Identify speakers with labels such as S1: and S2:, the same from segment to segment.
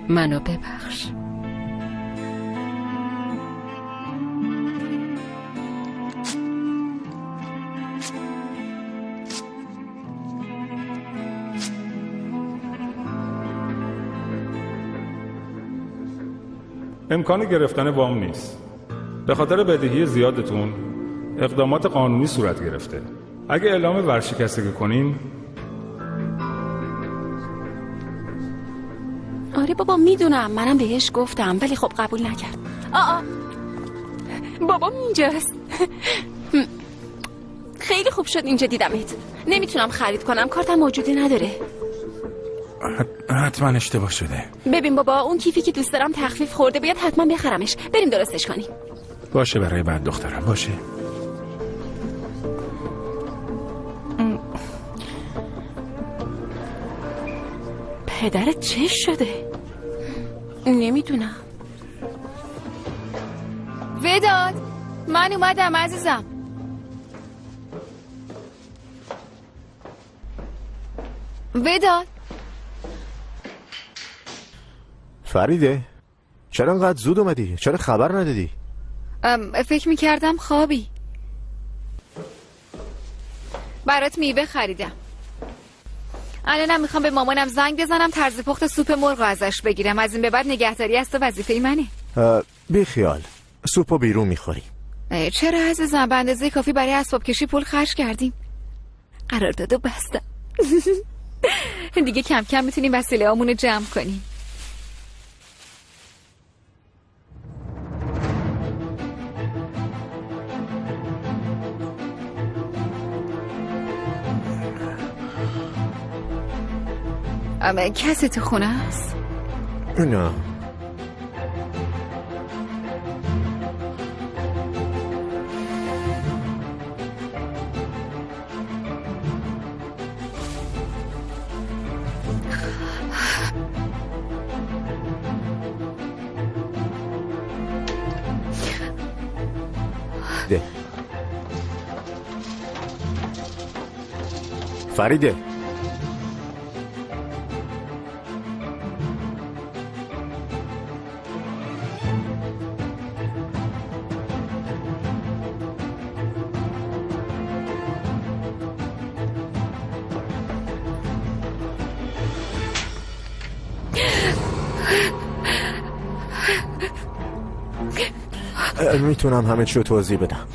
S1: منو ببخش.
S2: امکان گرفتن وام نیست. به خاطر بدهی زیادتون اقدامات قانونی صورت گرفته. اگه اعلام ورشکستگی کنین.
S3: آره بابا میدونم، منم بهش گفتم ولی خب قبول نکرد. بابام اینجاست. خیلی خوب شد اینجا دیدمت. نمیتونم خرید کنم، کارتم موجودی نداره.
S4: حتما اشتباه شده.
S3: ببین بابا، اون کیفی که دوست دارم تخفیف خورده، باید حتما بخرمش. بریم درستش کنیم.
S4: باشه برای بعد دخترم، باشه.
S3: پدرت چه شده؟ نمیدونم.
S5: وداد، من اومدم عزیزم. وداد،
S6: فریده چرا انقدر زود اومدی؟ چرا خبر ندادی؟
S5: فکر میکردم خوابی. برات میوه خریدم. الانم میخوام به مامانم زنگ بزنم طرز پخت سوپ مرغ ازش بگیرم. از این به بعد نگهداری است و وظیفه منه.
S6: بی خیال، سوپو بیرون میخوریم.
S5: چرا عزیزم؟ به اندازه کافی برای اسباب کشی پول خرج کردیم. قراردادو بستم. دیگه کم کم میتونیم وسیله هامونو جمع کنیم. کسی تو خونه است؟
S6: نه. فریده میتونم همه چیو توضیح بدم.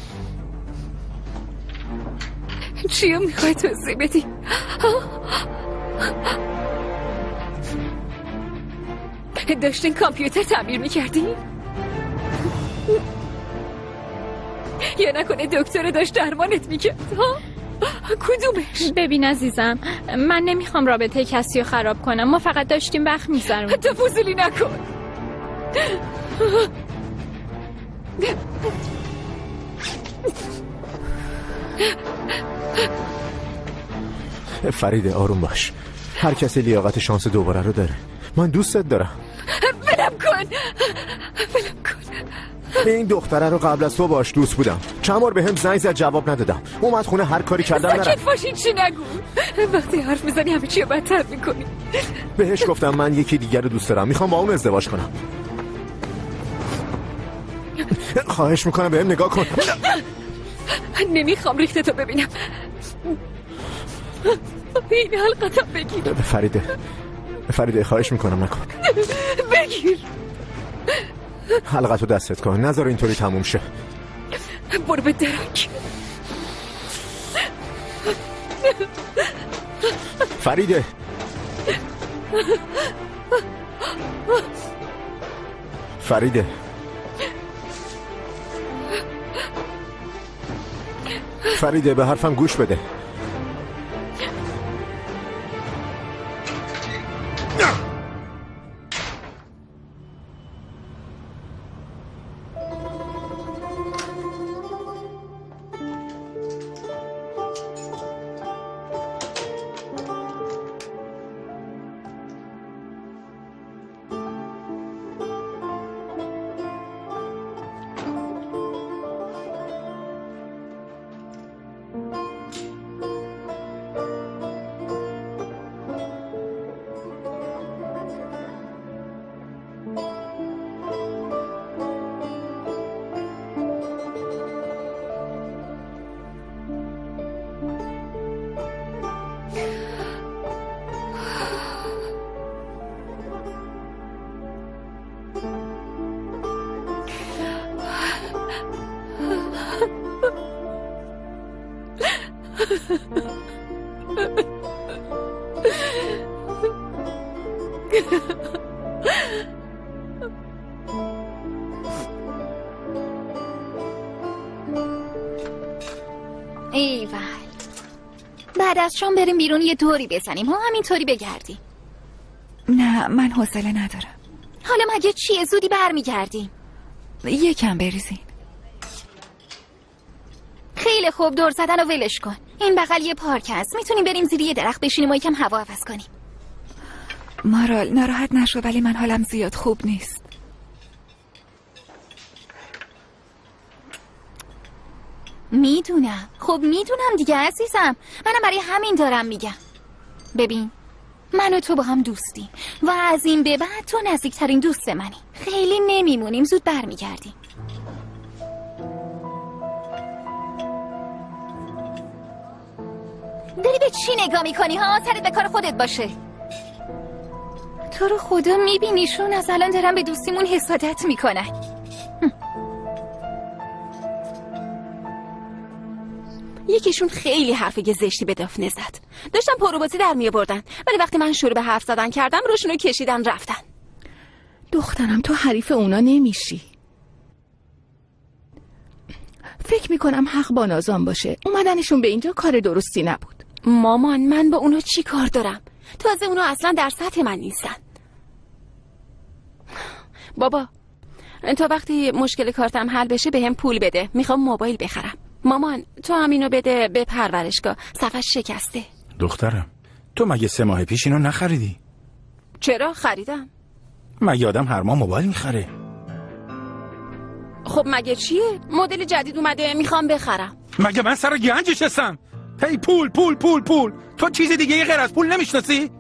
S5: چیو میخوای توضیح بدی؟ داشتین کامپیوتر تعمیر میکردی؟ یا نکنه دکتر داشت درمانت میکرد؟ کدومش؟
S7: ببین عزیزم، من نمیخوام رابطه کسی رو خراب کنم. ما فقط داشتیم وقت میگذروندیم.
S5: حتی فضولی نکن.
S6: فریده آروم باش. هر کسی لیاقت شانس دوباره رو داره. من دوستت دارم.
S5: ولم کن.
S6: این دختره رو قبل از تو باش دوست بودم. چند بار بهم زنگ زد جواب ندادم. اومد خونه هر کاری کردم نرفت.
S5: ساکت باشین، چی نگو. وقتی حرف میزنی همه چی رو بدتر میکنی.
S6: بهش گفتم من یکی دیگر رو دوست دارم، میخوام با اون ازدواج کنم. خواهش میکنم بهم نگاه کن.
S5: نمیخوام ریختتو ببینم. این حلقتم بگیر.
S6: فریده خواهش میکنم نکن.
S5: بگیر.
S6: حلقتو دستت کن، نذار اینطوری تموم شه.
S5: برو به درک.
S6: فریده فریده به حرفم گوش بده.
S5: ایول، بعد از شام بریم بیرون یه دوری بزنیم ها، همینطوری بگردیم.
S1: نه من حوصله ندارم.
S5: حالا مگه چیه؟ زودی برمیگردیم.
S1: یکم بریزین.
S5: خیلی خوب، دور زدن رو ولش کن. این بغل یه پارک هست، میتونیم بریم زیر یه درخت بشینیم و یکم هوا عوض کنیم.
S1: مارال ناراحت نشو، ولی من حالم زیاد خوب نیست.
S5: میدونم، خب میدونم دیگه عزیزم، منم برای همین دارم میگم. ببین، من و تو با هم دوستیم و از این به بعد تو نزدیکترین دوست منی. خیلی نمیمونیم، زود برمیگردیم. داری به چی نگاه میکنی ها؟ سرت به کار خودت باشه. تو رو خدا میبینیشون از الان دارن به دوستیمون حسادت میکنن.
S3: یکیشون خیلی حرف زشتی به دافنه زد. داشتن پروبازی در میآوردن، ولی وقتی من شروع به حرف زدن کردم روشونو کشیدن رفتن.
S8: دخترم تو حریف اونا نمیشی. فکر میکنم حق با نازان باشه. اومدنشون به اینجا کار درستی نبود.
S3: مامان، من با اونا چی کار دارم؟ تازه اونا اصلا در سطح من نیستن. بابا، تا وقتی مشکل کارتم حل بشه بهم پول بده، میخوام موبایل بخرم. مامان، تو هم اینو بده به پرورشگاه، صفحش شکسته.
S4: دخترم، تو مگه 3 ماه پیش اینو نخریدی؟
S3: چرا؟ خریدم.
S4: مگه آدم هر ماه موبایل میخره؟
S3: خب مگه چیه؟ مدل جدید اومده، میخوام بخرم.
S4: مگه من سر گنجش هستم؟ هی پول پول پول پول. تو چیز دیگه غیر از پول نمیشناسی؟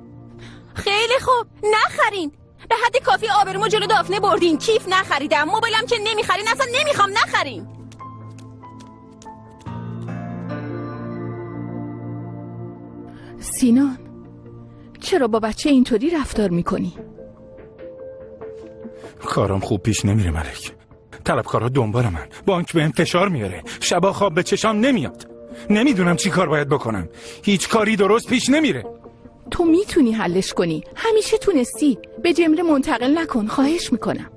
S3: خیلی خوب، نخرین. به حد کافی آبرومو جلو دافنه بردین. کیف نخریدم، موبایلم که نمیخرین، اصلا نمیخوام، نخرین.
S8: سینان، چرا با بچه اینطوری رفتار میکنی؟
S4: کارم خوب پیش نمیره ملک. طلبکارا دنبال من، بانک بهم فشار میاره، شبا خواب به چشام نمیاد. نمیدونم چی کار باید بکنم. هیچ کاری درست پیش نمیره.
S8: تو میتونی حلش کنی، همیشه تونستی. به جمله منتقل نکن، خواهش میکنم.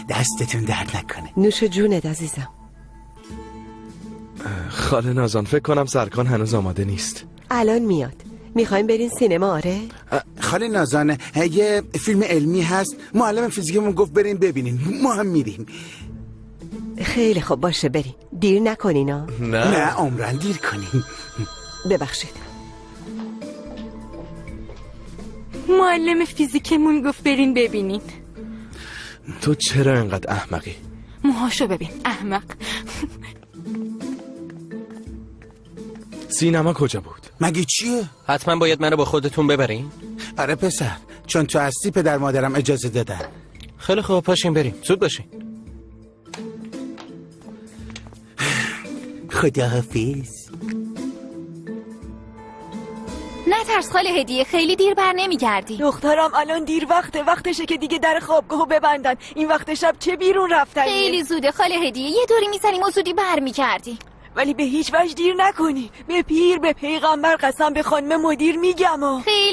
S9: دستتون درد نکنه.
S10: نوش جونت عزیزم.
S6: خاله نازان، فکر کنم سرکان هنوز آماده نیست.
S10: الان میاد. میخوایم برین سینما؟ آره.
S9: خاله نازان، یه فیلم علمی هست، معلم فیزیکمون گفت بریم ببینیم، ما هم میریم.
S10: خیلی خوب، باشه بریم. دیر نکنینا.
S9: نه عمرن دیر کنیم.
S10: ببخشید.
S7: معلم فیزیکمون گفت برین ببینین.
S6: تو چرا انقدر احمقی؟
S7: موهاشو ببین، احمق.
S6: سینما کجا بود؟
S9: مگه چیه؟
S11: حتما باید منو با خودتون ببرین؟
S9: آره پسر، چون تو هستی پدر مادرم اجازه دادن.
S11: خیلی خوب، پاشین بریم، زود باشین.
S9: خداحافظ.
S5: نه ترس خاله هدیه، خیلی دیر بر نمیگردی.
S10: دخترم الان دیر وقتشه که دیگه در خوابگاهو ببندن. این وقت شب چه بیرون رفتن؟
S5: خیلی زوده خاله هدیه، یه دوری میزنیم و زودی بر میگردی.
S10: ولی به هیچ وجه دیر نکنی. به پیر به پیغمبر قسم به خانم مدیر میگم.
S5: خیلی